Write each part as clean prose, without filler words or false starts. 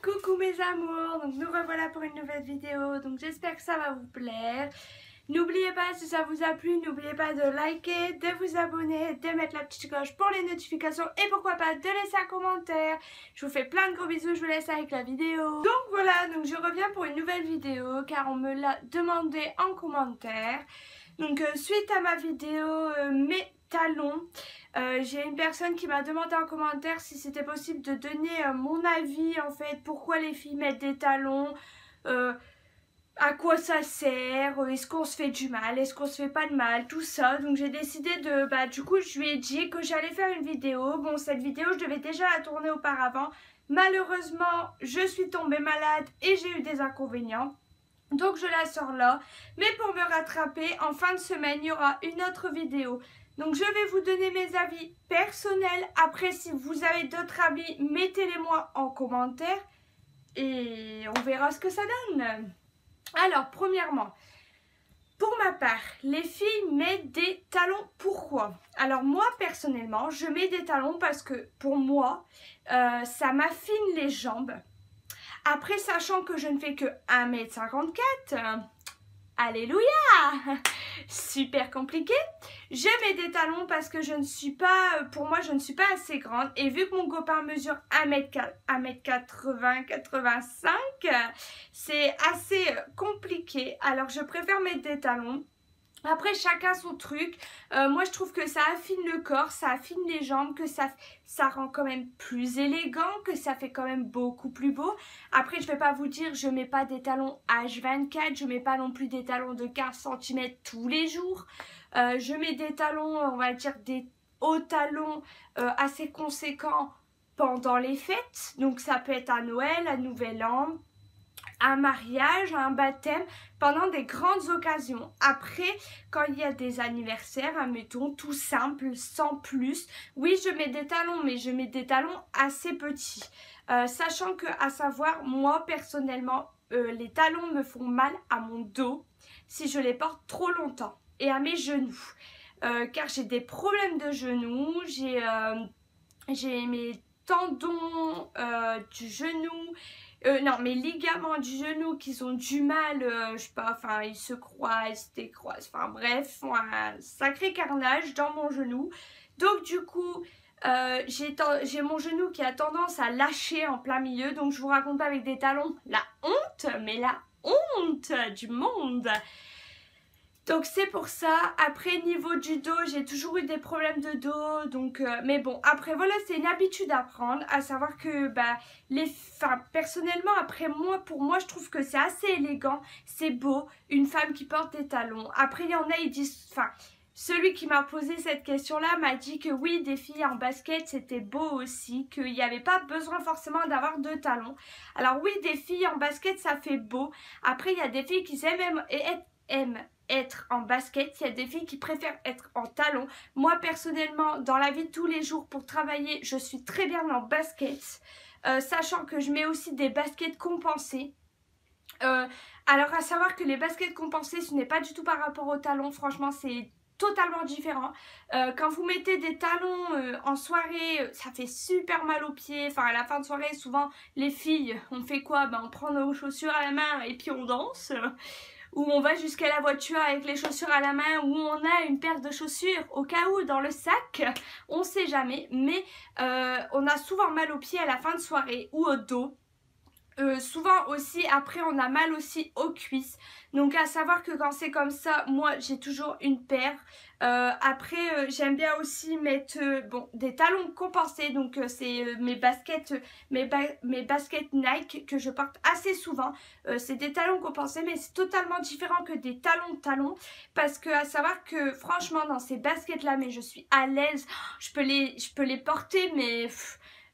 Coucou mes amours, donc nous revoilà pour une nouvelle vidéo, donc j'espère que ça va vous plaire. N'oubliez pas, si ça vous a plu, n'oubliez pas de liker, de vous abonner, de mettre la petite cloche pour les notifications et pourquoi pas de laisser un commentaire. Je vous fais plein de gros bisous, je vous laisse avec la vidéo. Donc voilà, donc je reviens pour une nouvelle vidéo car on me l'a demandé en commentaire. Donc suite à ma vidéo mes talons, j'ai une personne qui m'a demandé en commentaire si c'était possible de donner mon avis en fait, pourquoi les filles mettent des talons, à quoi ça sert, est-ce qu'on se fait du mal, est-ce qu'on se fait pas de mal, tout ça. Donc j'ai décidé de, du coup je lui ai dit que j'allais faire une vidéo. Bon, cette vidéo je devais déjà la tourner auparavant. Malheureusement je suis tombée malade et j'ai eu des inconvénients. Donc je la sors là. Mais pour me rattraper, en fin de semaine il y aura une autre vidéo. Donc je vais vous donner mes avis personnels. Après, si vous avez d'autres avis, mettez-les moi en commentaire. Et on verra ce que ça donne. Alors, premièrement, pour ma part, les filles mettent des talons. Pourquoi? Alors moi, personnellement, je mets des talons parce que pour moi, ça m'affine les jambes. Après, sachant que je ne fais que 1,54 m, alléluia, super compliqué. Je mets des talons parce que je ne suis pas, pour moi je ne suis pas assez grande. Et vu que mon copain mesure 1,80 m, 85, c'est assez compliqué. Alors je préfère mettre des talons. Après, chacun son truc. Moi, je trouve que ça affine le corps, ça affine les jambes, que ça rend quand même plus élégant, que ça fait quand même beaucoup plus beau. Après, je vais pas vous dire, je mets pas des talons H24, je mets pas non plus des talons de 15 cm tous les jours. Je mets des talons, on va dire des hauts talons assez conséquents pendant les fêtes. Donc, ça peut être à Noël, à Nouvel An, un mariage, un baptême, pendant des grandes occasions. Après, quand il y a des anniversaires, admettons, tout simple, sans plus, oui, je mets des talons, mais je mets des talons assez petits. Sachant que, à savoir, moi, personnellement, les talons me font mal à mon dos si je les porte trop longtemps et à mes genoux. Car j'ai des problèmes de genoux, j'ai mes tendons du genou, non, mes ligaments du genou qui ont du mal, je sais pas, enfin ils se croisent, se décroisent, enfin bref, font un sacré carnage dans mon genou. Donc du coup, j'ai mon genou qui a tendance à lâcher en plein milieu, donc je vous raconte pas avec des talons la honte, mais la honte du monde. Donc c'est pour ça. Après, niveau du dos, j'ai toujours eu des problèmes de dos. Donc, mais bon, après voilà, c'est une habitude à prendre. À savoir que personnellement, après moi, pour moi, je trouve que c'est assez élégant. C'est beau, une femme qui porte des talons. Après, il y en a, ils disent, celui qui m'a posé cette question-là m'a dit que oui, des filles en basket, c'était beau aussi, qu'il n'y avait pas besoin forcément d'avoir de talons. Alors oui, des filles en basket, ça fait beau. Après, il y a des filles qui aiment être en basket, il y a des filles qui préfèrent être en talons. Moi personnellement, dans la vie de tous les jours pour travailler, je suis très bien en basket, sachant que je mets aussi des baskets compensées. Alors à savoir que les baskets compensées, ce n'est pas du tout par rapport aux talons, franchement c'est totalement différent. Quand vous mettez des talons en soirée, ça fait super mal aux pieds. Enfin à la fin de soirée, souvent les filles, on fait quoi? On prend nos chaussures à la main et puis on danse. Ou on va jusqu'à la voiture avec les chaussures à la main, ou on a une paire de chaussures au cas où dans le sac, on sait jamais, mais on a souvent mal aux pieds à la fin de soirée ou au dos. Souvent aussi après on a mal aussi aux cuisses, donc à savoir que quand c'est comme ça, moi j'ai toujours une paire. Après j'aime bien aussi mettre des talons compensés, donc c'est mes baskets Nike que je porte assez souvent. C'est des talons compensés, mais c'est totalement différent que des talons parce que à savoir que franchement dans ces baskets là, mais je suis à l'aise, je peux les porter, mais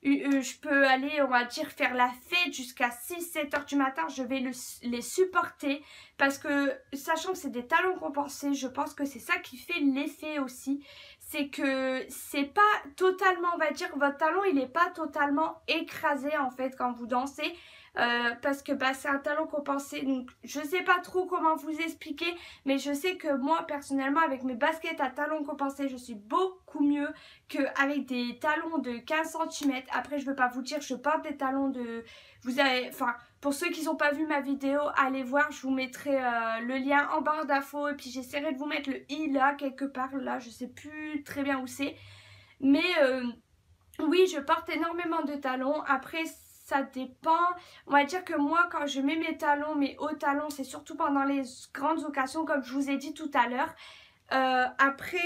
je peux aller, on va dire, faire la fête jusqu'à 6-7 heures du matin. Je vais les supporter parce que, sachant que c'est des talons compensés, je pense que c'est ça qui fait l'effet aussi. C'est que c'est pas totalement, on va dire, votre talon, il n'est pas totalement écrasé en fait quand vous dansez. Parce que c'est un talon compensé, donc je sais pas trop comment vous expliquer, mais je sais que moi personnellement avec mes baskets à talons compensés, je suis beaucoup mieux qu'avec des talons de 15 cm. Après je veux pas vous dire, je porte des talons vous avez, enfin, pour ceux qui n'ont pas vu ma vidéo, allez voir, je vous mettrai le lien en barre d'infos et puis j'essaierai de vous mettre le i là, quelque part là, je sais plus très bien où c'est. Mais oui, je porte énormément de talons. Après, ça dépend. On va dire que moi, quand je mets mes talons, mes hauts talons, c'est surtout pendant les grandes occasions, comme je vous ai dit tout à l'heure. Après,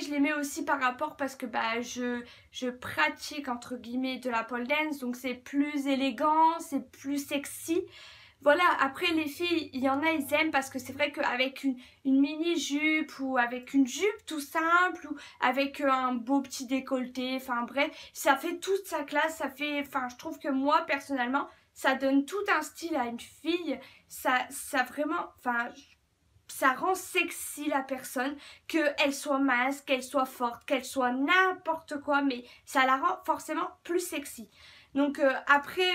je les mets aussi par rapport parce que bah, je pratique entre guillemets de la pole dance, donc c'est plus élégant, c'est plus sexy. Voilà, après les filles, il y en a, ils aiment parce que c'est vrai qu'avec une mini-jupe ou avec une jupe tout simple ou avec un beau petit décolleté, enfin bref, ça fait toute sa classe, ça fait, enfin je trouve que moi personnellement, ça donne tout un style à une fille, ça vraiment, enfin ça rend sexy la personne, qu'elle soit mince, qu'elle soit forte, qu'elle soit n'importe quoi, mais ça la rend forcément plus sexy. Donc après,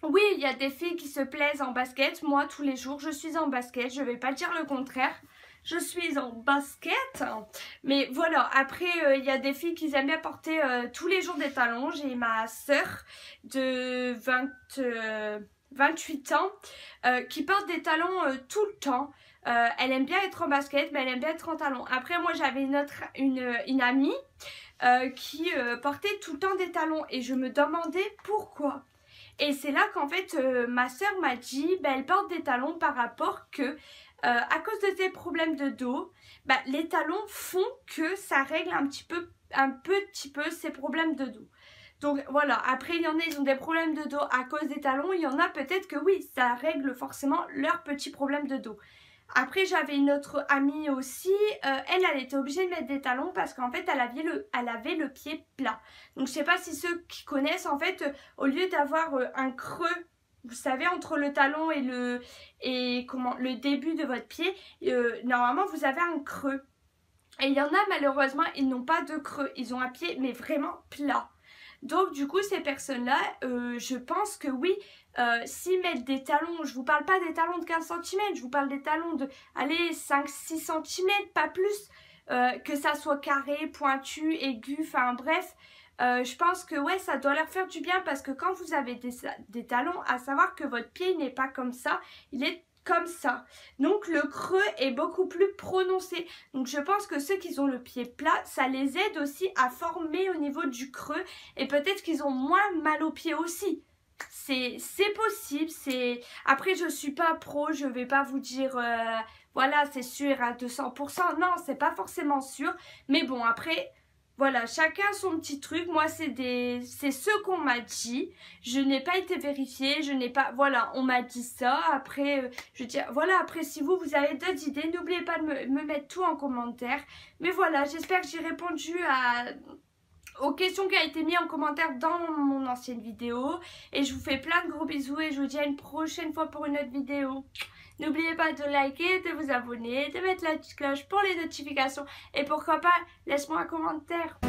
oui, il y a des filles qui se plaisent en basket. Moi, tous les jours, je suis en basket, je vais pas dire le contraire. Je suis en basket, mais voilà, après il y a des filles qui aiment bien porter tous les jours des talons. J'ai ma soeur de 28 ans qui porte des talons tout le temps. Elle aime bien être en basket, mais elle aime bien être en talons. Après, moi, j'avais une amie qui portait tout le temps des talons et je me demandais pourquoi. Et c'est là qu'en fait, ma soeur m'a dit, bah, elle porte des talons par rapport que, à cause de ses problèmes de dos, bah, les talons font que ça règle un petit peu ses problèmes de dos. Donc voilà, après il y en a, ils ont des problèmes de dos à cause des talons, il y en a peut-être que oui, ça règle forcément leurs petits problèmes de dos. Après j'avais une autre amie aussi, elle était obligée de mettre des talons parce qu'en fait elle avait le pied plat. Donc je sais pas si ceux qui connaissent, en fait au lieu d'avoir un creux, vous savez, entre le talon et le début de votre pied, normalement vous avez un creux. Et il y en a malheureusement, ils n'ont pas de creux, ils ont un pied mais vraiment plat. Donc du coup ces personnes-là, je pense que oui, s'ils mettent des talons, je vous parle pas des talons de 15 cm, je vous parle des talons de, allez, 5-6 cm, pas plus, que ça soit carré, pointu, aigu, enfin bref, je pense que ouais, ça doit leur faire du bien parce que quand vous avez des talons, à savoir que votre pied n'est pas comme ça, il est comme ça. Donc le creux est beaucoup plus prononcé. Donc je pense que ceux qui ont le pied plat, ça les aide aussi à former au niveau du creux et peut-être qu'ils ont moins mal aux pieds aussi. C'est possible. Après je suis pas pro, je vais pas vous dire voilà c'est sûr à 200%. Non, c'est pas forcément sûr. Mais bon après... Voilà, chacun son petit truc. Moi, c'est ce qu'on m'a dit. Je n'ai pas été vérifiée. Je n'ai pas... Voilà, on m'a dit ça. Après, je dis... Voilà, après, si vous avez d'autres idées, n'oubliez pas de me mettre tout en commentaire. Mais voilà, j'espère que j'ai répondu aux questions qui ont été mises en commentaire dans mon ancienne vidéo. Et je vous fais plein de gros bisous et je vous dis à une prochaine fois pour une autre vidéo. N'oubliez pas de liker, de vous abonner, de mettre la petite cloche pour les notifications et pourquoi pas, laisse-moi un commentaire.